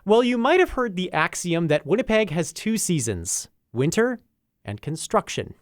Well, you might have heard the axiom that Winnipeg has two seasons, winter and construction.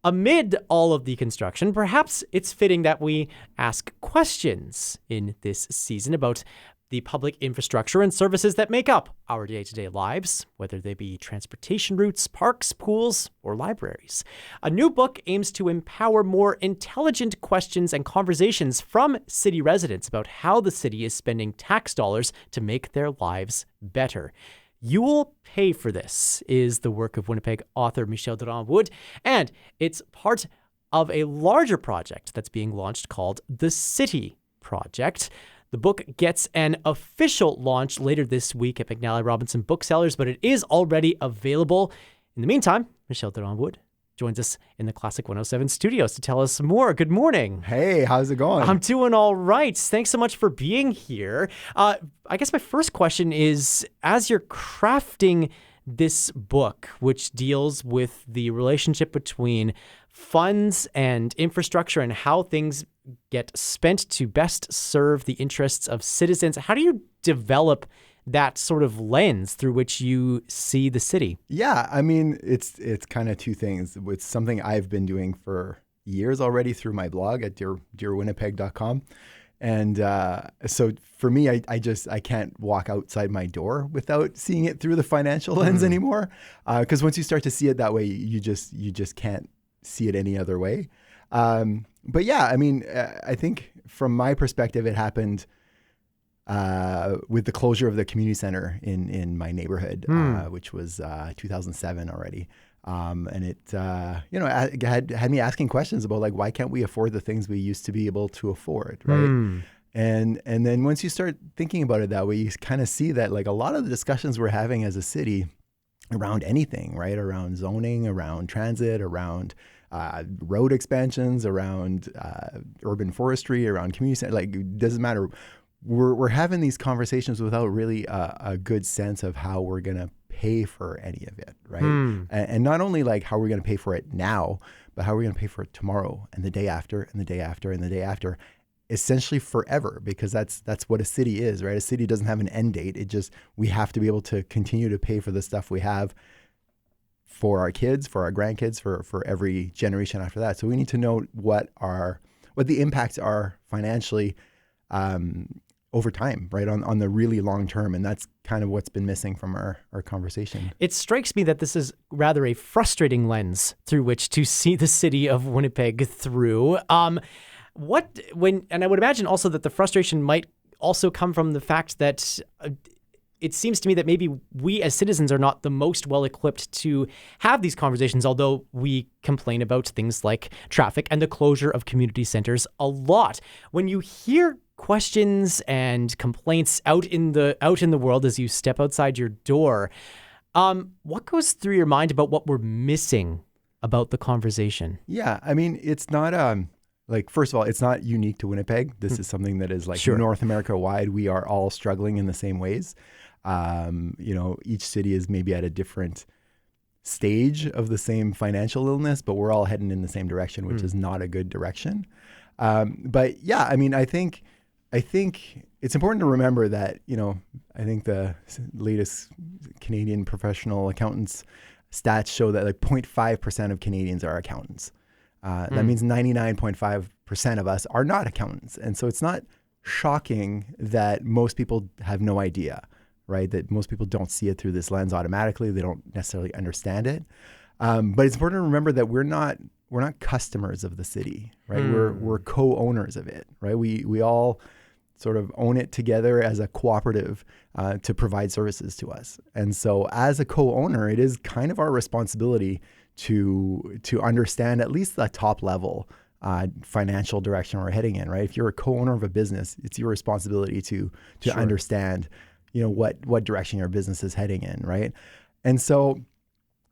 Amid all of the construction, perhaps it's fitting that we ask questions in this season about the public infrastructure and services that make up our day-to-day lives, whether they be transportation routes, parks, pools, or libraries. A new book aims to empower more intelligent questions and conversations from city residents about how the city is spending tax dollars to make their lives better. You Will Pay for This is the work of Winnipeg author Michel Durand-Wood, and it's part of a larger project that's being launched called the City Project. The book gets an official launch later this week at McNally Robinson Booksellers, but it is already available. In the meantime, Michel Durand-Wood joins us in the Classic 107 studios to tell us more. Good morning. Hey, how's it going? I'm doing all right. Thanks so much for being here. I guess my first question is, as you're crafting this book, which deals with the relationship between funds and infrastructure and how things get spent to best serve the interests of citizens, how do you develop that sort of lens through which you see the city? Yeah, I mean, it's kind of two things. It's something I've been doing for years already through my blog at dearwinnipeg.com. And so for me, I can't walk outside my door without seeing it through the financial lens anymore. Because once you start to see it that way, you just can't see it any other way. But yeah, I mean, I think from my perspective, it happened with the closure of the community center in my neighborhood, which was 2007 already. And it, had me asking questions about like, why can't we afford the things we used to be able to afford, right? And then once you start thinking about it that way, you kind of see that like a lot of the discussions we're having as a city around anything, right? Around zoning, around transit, around road expansions, around urban forestry, around community center, like it doesn't matter. We're having these conversations without really a good sense of how we're going to pay for any of it, right? And not only like how we're going to pay for it now, but how we're going to pay for it tomorrow and the day after and the day after and the day after, essentially forever, because that's what a city is, right? A city doesn't have an end date. We have to be able to continue to pay for the stuff we have for our kids, for our grandkids, for every generation after that. So we need to know what the impacts are financially over time, right, on the really long term. And that's kind of what's been missing from our conversation. It strikes me that this is rather a frustrating lens through which to see the city of Winnipeg through. And I would imagine also that the frustration might also come from the fact that it seems to me that maybe we as citizens are not the most well-equipped to have these conversations, although we complain about things like traffic and the closure of community centers a lot. When you hear questions and complaints out in the world as you step outside your door, what goes through your mind about what we're missing about the conversation? Yeah, I mean, it's not first of all, it's not unique to Winnipeg. This is something that is like North America wide. We are all struggling in the same ways. Each city is maybe at a different stage of the same financial illness, but we're all heading in the same direction, which is not a good direction. But yeah, I mean, I think it's important to remember that, I think the latest Canadian professional accountants stats show that like 0.5% of Canadians are accountants. That means 99.5% of us are not accountants. And so it's not shocking that most people have no idea, right? That most people don't see it through this lens automatically. They don't necessarily understand it. But it's important to remember that we're not customers of the city, right? We're co-owners of it, right? We all sort of own it together as a cooperative to provide services to us. And so as a co-owner, it is kind of our responsibility to understand at least the top level financial direction we're heading in, right? If you're a co-owner of a business, it's your responsibility to understand, what direction your business is heading in, right? And so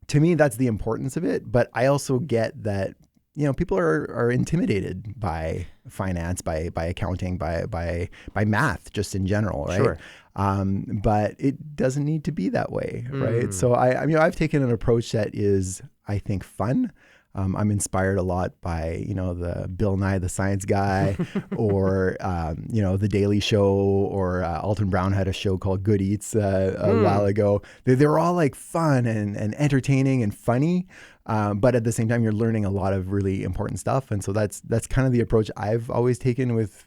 to me, that's the importance of it. But I also get that, people are intimidated by finance, by accounting, by math, just in general, right? Sure. But it doesn't need to be that way, right? So I've taken an approach that is, I think, fun. I'm inspired a lot by, the Bill Nye the Science Guy or, The Daily Show, or Alton Brown had a show called Good Eats a while ago. They were all like fun and entertaining and funny. But at the same time, you're learning a lot of really important stuff. And so that's kind of the approach I've always taken with,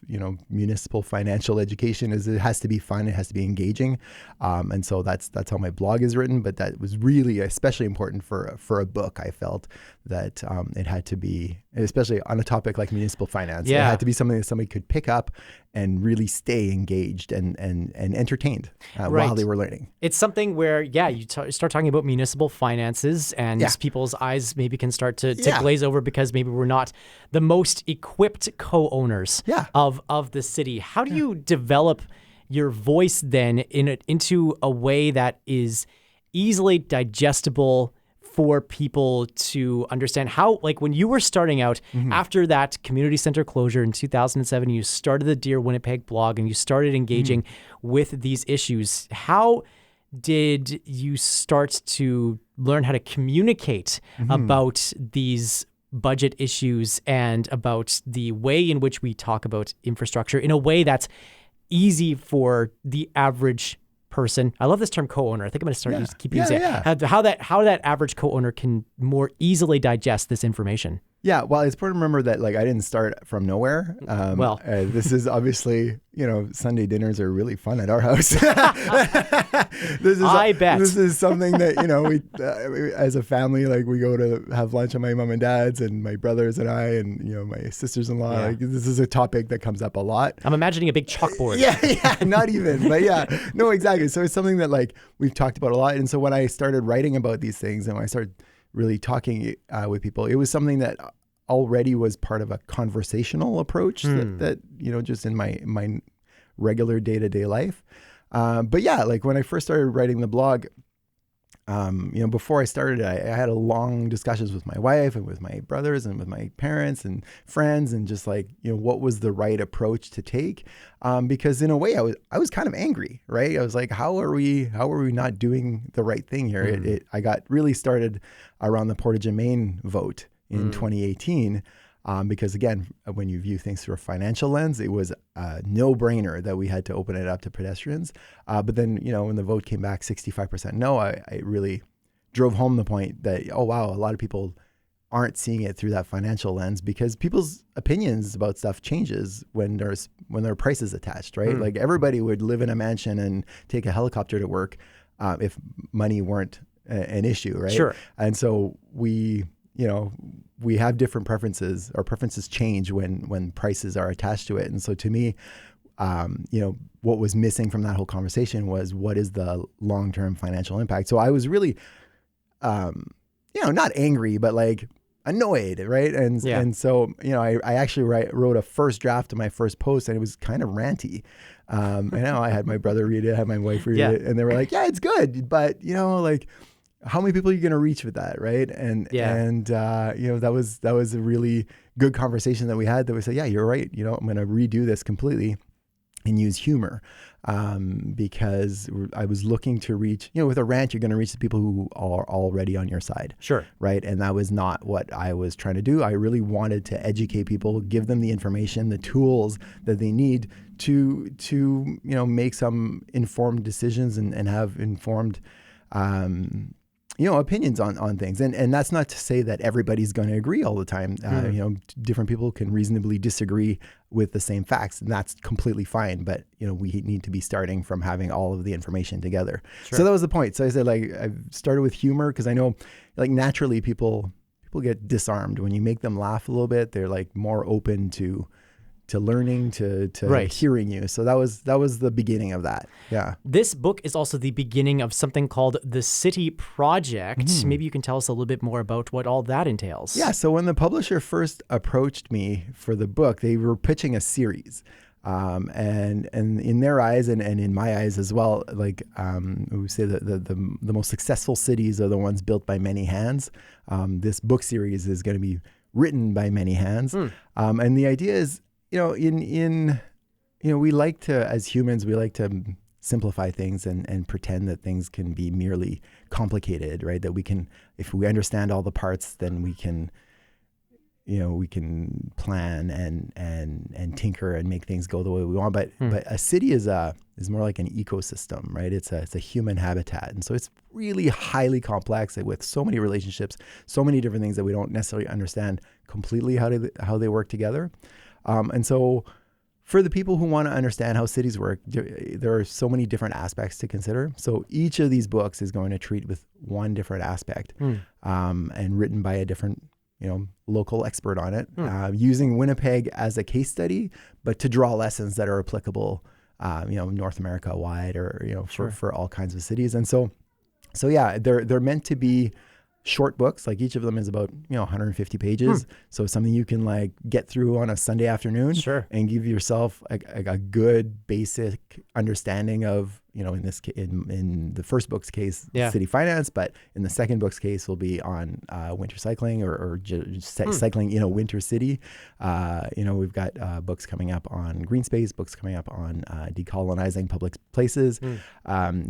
municipal financial education. Is it has to be fun. It has to be engaging. And so that's how my blog is written. But that was really especially important for a book. I felt that it had to be, especially on a topic like municipal finance, it had to be something that somebody could pick up and really stay engaged and entertained while they were learning. It's something where, you start talking about municipal finances and people's eyes maybe can start to glaze over because maybe we're not the most equipped co-owners of the city. How do you develop your voice then into a way that is easily digestible for people to understand? How, like when you were starting out after that community center closure in 2007, you started the Dear Winnipeg blog and you started engaging with these issues. How did you start to learn how to communicate about these budget issues and about the way in which we talk about infrastructure in a way that's easy for the average person? I love this term co-owner. I think I'm going to start keep using it. How that average co-owner can more easily digest this information. Yeah, well, it's important to remember that I didn't start from nowhere. This is obviously, Sunday dinners are really fun at our house. I bet. This is something that, we as a family, we go to have lunch at my mom and dad's and my brothers and I and, my sisters-in-law. Yeah. This is a topic that comes up a lot. I'm imagining a big chalkboard. Not even. But no, exactly. So it's something that we've talked about a lot. And so when I started writing about these things and when I started really talking with people, it was something that already was part of a conversational approach that just in my regular day-to-day life. But when I first started writing the blog, before I started, I had a long discussions with my wife and with my brothers and with my parents and friends and just what was the right approach to take? Because in a way I was kind of angry, right? I was like, how are we not doing the right thing here? I got really started around the Portage-Main vote in 2018. Because again, when you view things through a financial lens, it was a no-brainer that we had to open it up to pedestrians. But then, when the vote came back 65% no, I really drove home the point that, oh, wow, a lot of people aren't seeing it through that financial lens because people's opinions about stuff changes when there are prices attached, right? Everybody would live in a mansion and take a helicopter to work if money weren't an issue, right? Sure. And so we have different preferences. Our preferences change when prices are attached to it. And so to me, what was missing from that whole conversation was what is the long-term financial impact? So I was really, not angry, but annoyed, right? And so, I actually wrote a first draft of my first post and it was kind of ranty. I had my brother read it, I had my wife read it, and they were like, yeah, it's good. But, how many people are you going to reach with that, right? And that was a really good conversation that we had. That we said, yeah, you're right. I'm going to redo this completely and use humor because I was looking to reach. With a rant, you're going to reach the people who are already on your side, sure, right? And that was not what I was trying to do. I really wanted to educate people, give them the information, the tools that they need to make some informed decisions and have informed. Opinions on things. And that's not to say that everybody's going to agree all the time. Different people can reasonably disagree with the same facts, and that's completely fine. But, we need to be starting from having all of the information together. Sure. So that was the point. So I said, I started with humor because I know, naturally people get disarmed. When you make them laugh a little bit, they're more open to learning, to hearing you. So that was the beginning of that. Yeah. This book is also the beginning of something called the City Project. Maybe you can tell us a little bit more about what all that entails. Yeah. So when the publisher first approached me for the book, they were pitching a series. And in their eyes and in my eyes as well, we say that the most successful cities are the ones built by many hands. This book series is going to be written by many hands. And the idea is, we like to, as humans, we like to simplify things and pretend that things can be merely complicated, right? That we can, if we understand all the parts, then we can we can plan and tinker and make things go the way we want. But a city is more like an ecosystem, right? It's a human habitat, and so it's really highly complex with so many relationships, so many different things that we don't necessarily understand completely how they work together. And so for the people who want to understand how cities work, there are so many different aspects to consider. So each of these books is going to treat with one different aspect, and written by a different local expert on it, using Winnipeg as a case study, but to draw lessons that are applicable, North America wide, or for all kinds of cities. And so yeah, they're meant to be short books. Like each of them is about 150 pages, so something you can like get through on a Sunday afternoon, and give yourself a good basic understanding of in the first book's case, city finance, but in the second book's case will be on winter cycling or cycling in a winter city. We've got books coming up on green space, books coming up on decolonizing public places.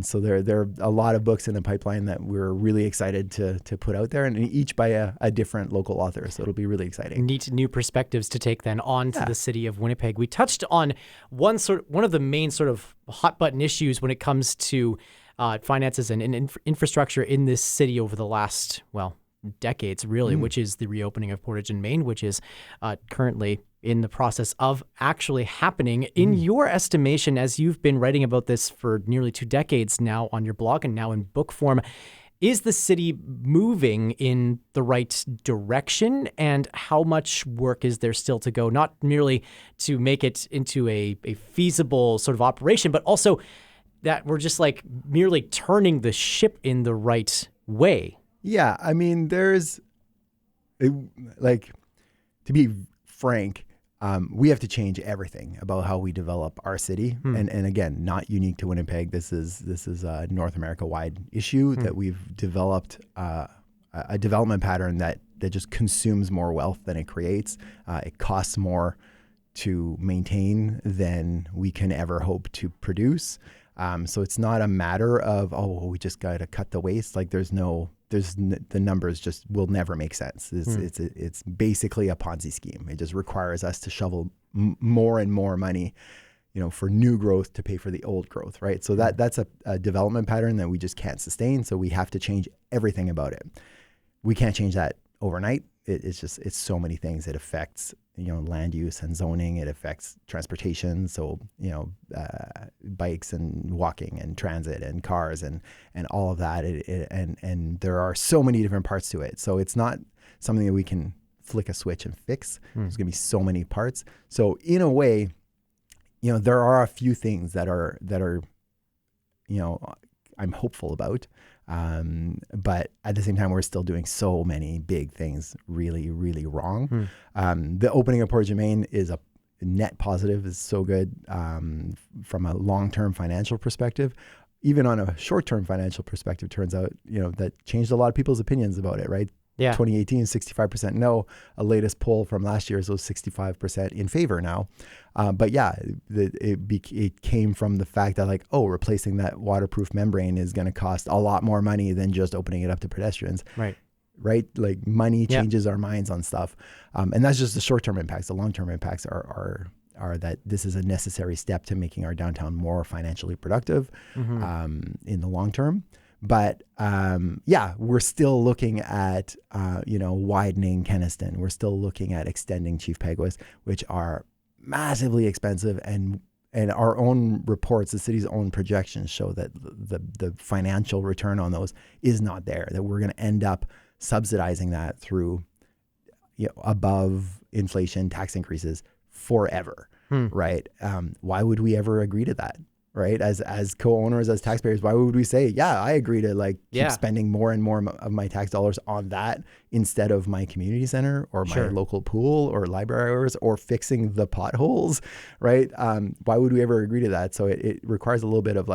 So there are a lot of books in the pipeline that we're really excited to put out there, and each by a different local author. So it'll be really exciting. Neat new perspectives to take then on to the city of Winnipeg. We touched on one of the main sort of hot button issues when it comes to finances and infrastructure in this city over the last, decades really, which is the reopening of Portage and Main, which is currently in the process of actually happening. In your estimation, as you've been writing about this for nearly 2 decades now on your blog and now in book form, is the city moving in the right direction, and how much work is there still to go, not merely to make it into a feasible sort of operation, but also that we're just like merely turning the ship in the right way? Yeah, I mean, to be frank, we have to change everything about how we develop our city. And again, not unique to Winnipeg. This is a North America-wide issue that we've developed a development pattern that just consumes more wealth than it creates. It costs more to maintain than we can ever hope to produce. So it's not a matter of, we just got to cut the waste. Like the numbers just will never make sense. It's basically a Ponzi scheme. It just requires us to shovel more and more money, for new growth to pay for the old growth, right? So that's a development pattern that we just can't sustain. So we have to change everything about it. We can't change that overnight. It's so many things. It affects land use and zoning. It affects transportation. So bikes and walking and transit and cars and all of that. And there are so many different parts to it. So it's not something that we can flick a switch and fix. There's going to be so many parts. So in a way, there are a few things that are I'm hopeful about. But at the same time, we're still doing so many big things really, really wrong. The opening of Portage and Main is a net positive, is so good from a long-term financial perspective. Even on a short-term financial perspective, turns out, that changed a lot of people's opinions about it, right? Yeah. 2018, 65% no. A latest poll from last year is 65% in favor now. But yeah, it came from the fact that replacing that waterproof membrane is going to cost a lot more money than just opening it up to pedestrians. Right? Like money changes our minds on stuff. And that's just the short-term impacts. The long-term impacts are that this is a necessary step to making our downtown more financially productive in the long term. But we're still looking at widening Kenniston. We're still looking at extending Chief Peguis, which are massively expensive, and our own reports, the city's own projections, show that the financial return on those is not there. That we're going to end up subsidizing that through above inflation tax increases forever, right? Why would we ever agree to that? Right? As co-owners, as taxpayers, why would we say, I agree to keep spending more and more of my tax dollars on that instead of my community center or my local pool or library hours or fixing the potholes, right? Why would we ever agree to that? So it requires a little bit of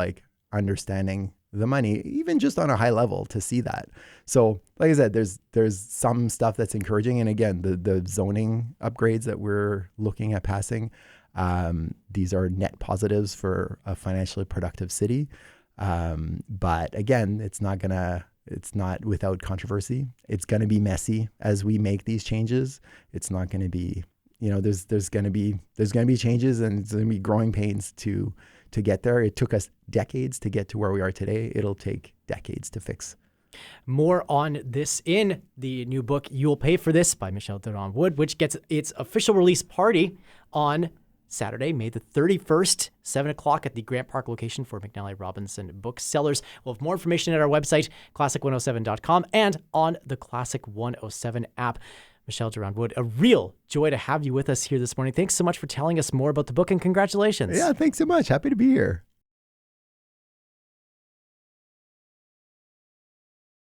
understanding the money, even just on a high level, to see that. So like I said, there's some stuff that's encouraging. And again, the zoning upgrades that we're looking at passing, these are net positives for a financially productive city. But again, it's not gonna It's not without controversy. It's going to be messy as we make these changes. It's not going to be, there's going to be changes, and it's going to be growing pains to get there. It took us decades to get to where we are today. It'll take decades to fix. More on this in the new book, You'll Pay for This by Michel Durand-Wood, which gets its official release party on Saturday, May the 31st, 7 o'clock at the Grant Park location for McNally Robinson Booksellers. We'll have more information at our website, classic107.com, and on the Classic 107 app. Michel Durand-Wood, a real joy to have you with us here this morning. Thanks so much for telling us more about the book, and congratulations. Yeah, thanks so much. Happy to be here.